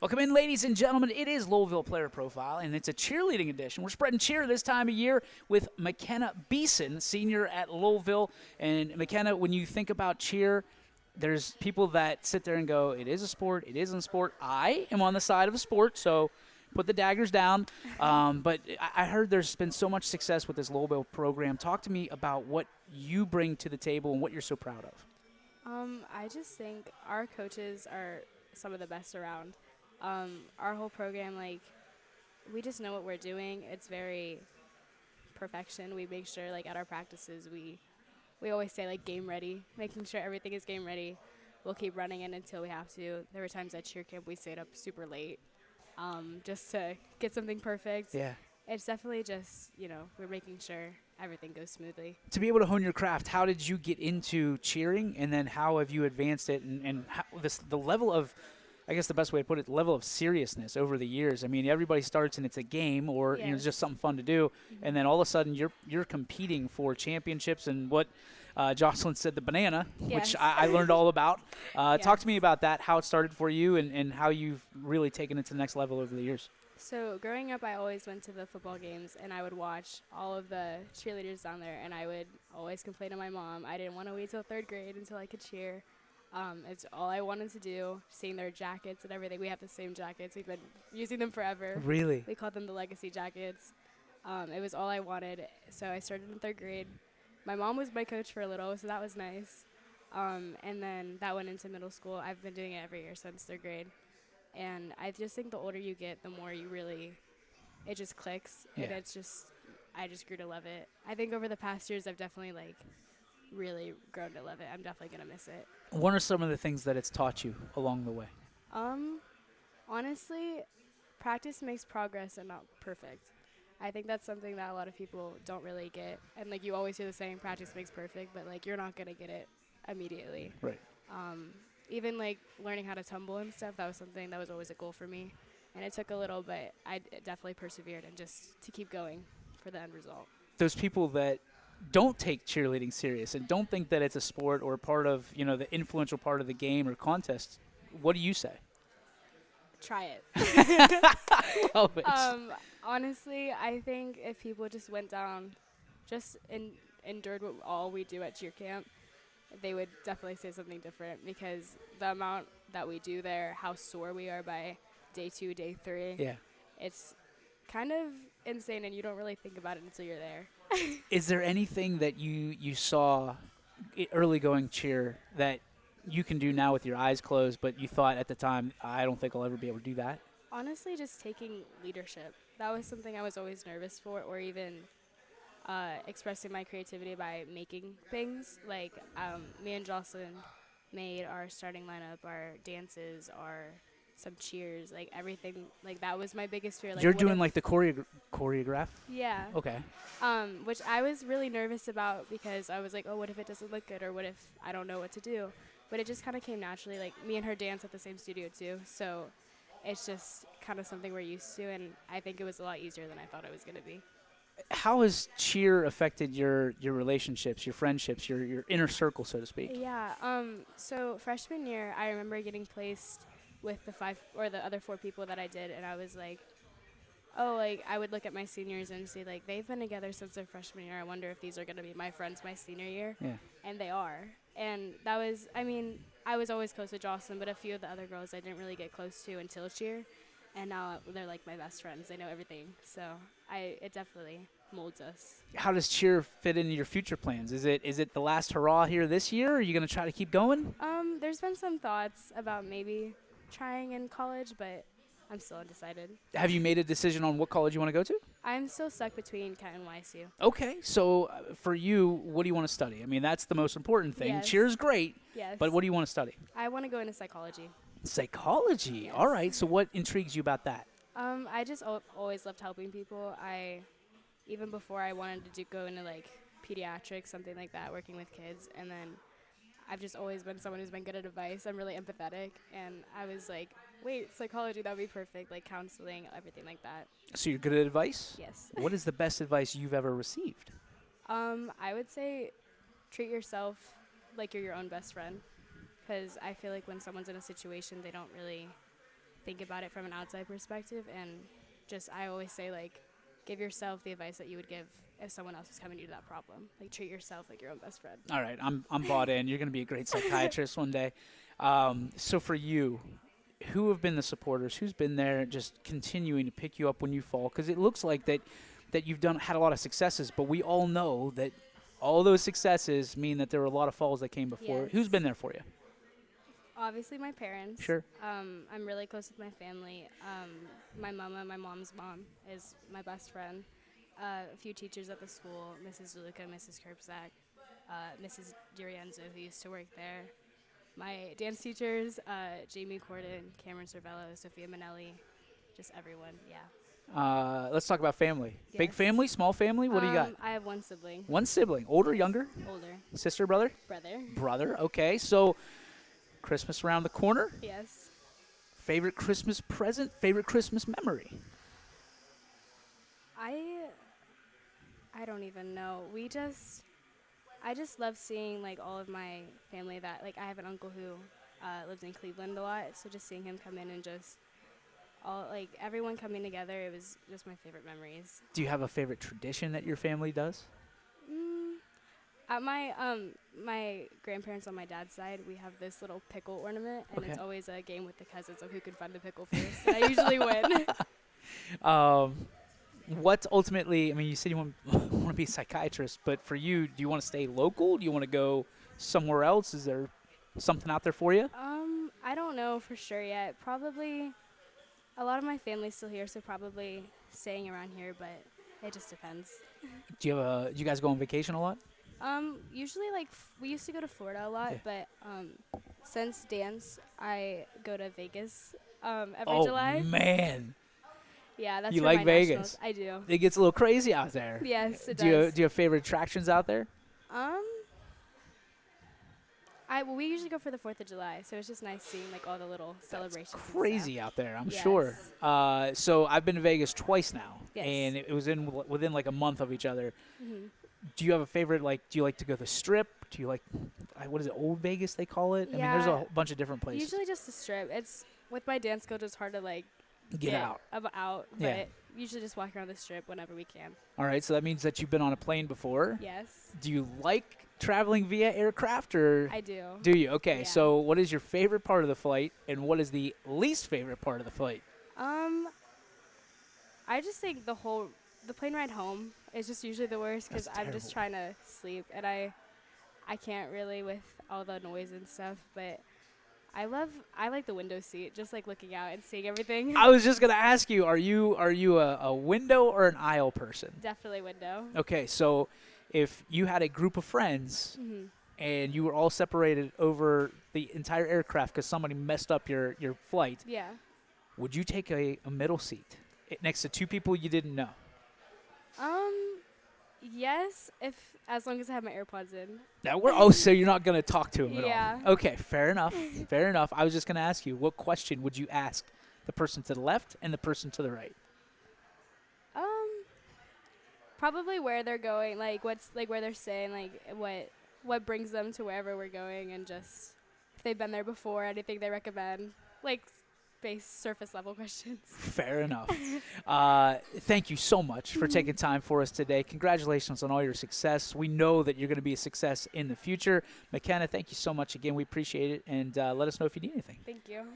Welcome in, ladies and gentlemen. It is Lowellville Player Profile, and it's a cheerleading edition. We're spreading cheer this time of year with Makenna Beeson, senior at Lowellville. And Makenna, when you think about cheer, there's people that sit there and go, it is a sport, it isn't a sport. I am on the side of a sport, so put the daggers down. But I heard there's been so much success with this Lowellville program. Talk to me about what you bring to the table and what you're so proud of. I just think our coaches are some of the best around. Our whole program, we just know what we're doing. It's very perfection. We make sure, at our practices, we always say, game ready, making sure everything is game ready. We'll keep running it until we have to. There were times at cheer camp we stayed up super late just to get something perfect. Yeah. It's definitely just, we're making sure everything goes smoothly. To be able to hone your craft, how did you get into cheering, and then how have you advanced it, and how the level of, I guess the best way to put it, the level of seriousness over the years? I mean, everybody starts and it's a game or it's just something fun to do, and then all of a sudden you're competing for championships and what Jocelyn said, the banana, which I learned all about. Talk to me about that, how it started for you, and how you've really taken it to the next level over the years. So growing up, I always went to the football games, and I would watch all of the cheerleaders down there, and I would always complain to my mom. I didn't want to wait till third grade until I could cheer. It's all I wanted to do, seeing their jackets and everything. We have the same jackets. We've been using them forever. Really? We called them the legacy jackets. It was all I wanted, so I started in third grade. My mom was my coach for a little, so that was nice. And then that went into middle school. I've been doing it every year since third grade. And I just think the older you get, the more you really, it just clicks. Yeah. And I just grew to love it. I think over the past years, I've definitely, really grown to love it. I'm definitely going to miss it. What are some of the things that it's taught you along the way? Honestly, practice makes progress and not perfect. I think that's something that a lot of people don't really get. And, you always hear the saying, practice makes perfect, but, you're not going to get it immediately. Right. Even, learning how to tumble and stuff, that was something that was always a goal for me. And it took a little, but I definitely persevered and just to keep going for the end result. Those people that don't take cheerleading serious and don't think that it's a sport or part of, the influential part of the game or contest, what do you say? Try it. Love it. Honestly, I think if people just went down, endured what all we do at cheer camp, they would definitely say something different, because the amount that we do there, how sore we are by day 2, day 3, it's kind of insane, and you don't really think about it until you're there. Is there anything that you saw early going cheer that you can do now with your eyes closed, but you thought at the time, I don't think I'll ever be able to do that? Honestly, just taking leadership. That was something I was always nervous for, or even expressing my creativity by making things. Me and Jocelyn made our starting lineup, our dances, some cheers, everything. That was my biggest fear. You're doing the choreograph? Yeah. Okay. Which I was really nervous about, because I was oh, what if it doesn't look good, or what if I don't know what to do? But it just kind of came naturally. Me and her dance at the same studio too, so it's just kind of something we're used to, and I think it was a lot easier than I thought it was going to be. How has cheer affected your relationships, your friendships, your inner circle, so to speak? Yeah. So freshman year, I remember getting placed with the other 4 people that I did, and I was I would look at my seniors and see they've been together since their freshman year. I wonder if these are going to be my friends my senior year. Yeah. And they are. And that was, I was always close with Jocelyn, but a few of the other girls I didn't really get close to until cheer. And now they're my best friends. They know everything. So it definitely molds us. How does cheer fit into your future plans? Is it the last hurrah here this year? Are you going to try to keep going? There's been some thoughts about maybe trying in college, but I'm still undecided. Have you made a decision on what college you want to go to? I'm still stuck between Kent and YSU. Okay, so for you, what do you want to study? I mean, that's the most important thing. Yes. Cheer is great, Yes. but what do you want to study? I want to go into psychology. Psychology. Yes. All right, so what intrigues you about that? I just always loved helping people. Even before I wanted to go into pediatrics, something like that, working with kids, and then I've just always been someone who's been good at advice. I'm really empathetic, and I was wait, psychology, that would be perfect, counseling, everything like that. So you're good at advice? Yes. What is the best advice you've ever received? I would say treat yourself like you're your own best friend, because I feel when someone's in a situation, they think about it from an outside perspective, and just I always say like, give yourself the advice that you would give if someone else was coming to you to that problem. Like treat yourself like your own best friend. All right, I'm bought in. You're going to be a great psychiatrist one day. So for you, who have been the supporters? Who's been there, just continuing to pick you up when you fall? Because it looks like that you've had a lot of successes, but we all know that all those successes mean that there were a lot of falls that came before. Yes. Who's been there for you? Obviously, my parents. Sure. I'm really close with my family. My mom's mom, is my best friend. A few teachers at the school, Mrs. DeLuca, Mrs. Kerbsack, Mrs. Durienzo, who used to work there. My dance teachers, Jamie Corden, Cameron Cervello, Sophia Manelli, just everyone, yeah. Let's talk about family. Big Yes. family, small family? What do you got? I have one sibling. One sibling. Older, younger? Older. Sister, brother? Brother. Brother. Okay, so Christmas around the corner. Yes. Favorite Christmas present? Favorite Christmas memory? I don't even know. I just love seeing like all of my family that like I have an uncle who lives in Cleveland a lot, so just seeing him come in and just all like everyone coming together, it was just my favorite memories. Do you have a favorite tradition that your family does? At my grandparents on my dad's side, we have this little pickle ornament, and it's Okay. always a game with the cousins of who can find the pickle first. And I usually win. What ultimately, I mean, you said you want to be a psychiatrist, but for you, do you want to stay local? Do you want to go somewhere else? Is there something out there for you? I don't know for sure yet. Probably a lot of my family's still here, so probably staying around here, but it just depends. Do you guys go on vacation a lot? Usually like we used to go to Florida a lot, Yeah. but since dance, I go to Vegas every July. Oh, man. Yeah, that's You for like my Vegas? nationals. I do. It gets a little crazy out there. Yes, it Do you does. have favorite attractions out there? We usually go for the 4th of July, so it's just nice seeing like all the little celebrations. and Crazy stuff. out there, I'm Yes. sure. So I've been to Vegas twice now, Yes. and it was within like a month of each other. Mhm. Do you have a favorite? Like, do you like to go to the Strip? Do you like what is it, Old Vegas? They call it. I mean, there's a Yeah. whole bunch of different places. Usually just the Strip. It's with my dance coach. It's hard to like Get out. out, Yeah. but usually just walk around the Strip whenever we can. All right, so that means that you've been on a plane before. Yes, Do you like traveling via aircraft, or I do. do you? Okay, Yeah. so what is your favorite part of the flight, and what is the least favorite part of the flight? I just think the plane ride home is just usually the worst because That's I'm just trying to sleep and I can't really with all the noise and stuff. But I like the window seat, just like looking out and seeing everything. I was just gonna ask you, are you a window or an aisle person? Definitely window. Okay, so if you had a group of friends Hmm. and you were all separated over the entire aircraft because somebody messed up your flight, Yeah. would you take a middle seat next to two people you didn't know? Yes, as long as I have my AirPods in. So you're not gonna talk to him at Yeah. all? Okay, fair enough. Fair enough. I was just gonna ask you, what question would you ask the person to the left and the person to the right? Probably where they're going, like what's like where they're staying, like what brings them to wherever we're going, and just if they've been there before, anything they recommend, like base surface level questions. Fair enough. Thank you so much for taking time for us today. Congratulations on all your success. We know that you're going to be a success in the future. Makenna, thank you so much again. We appreciate it, and let us know if you need anything. Thank you.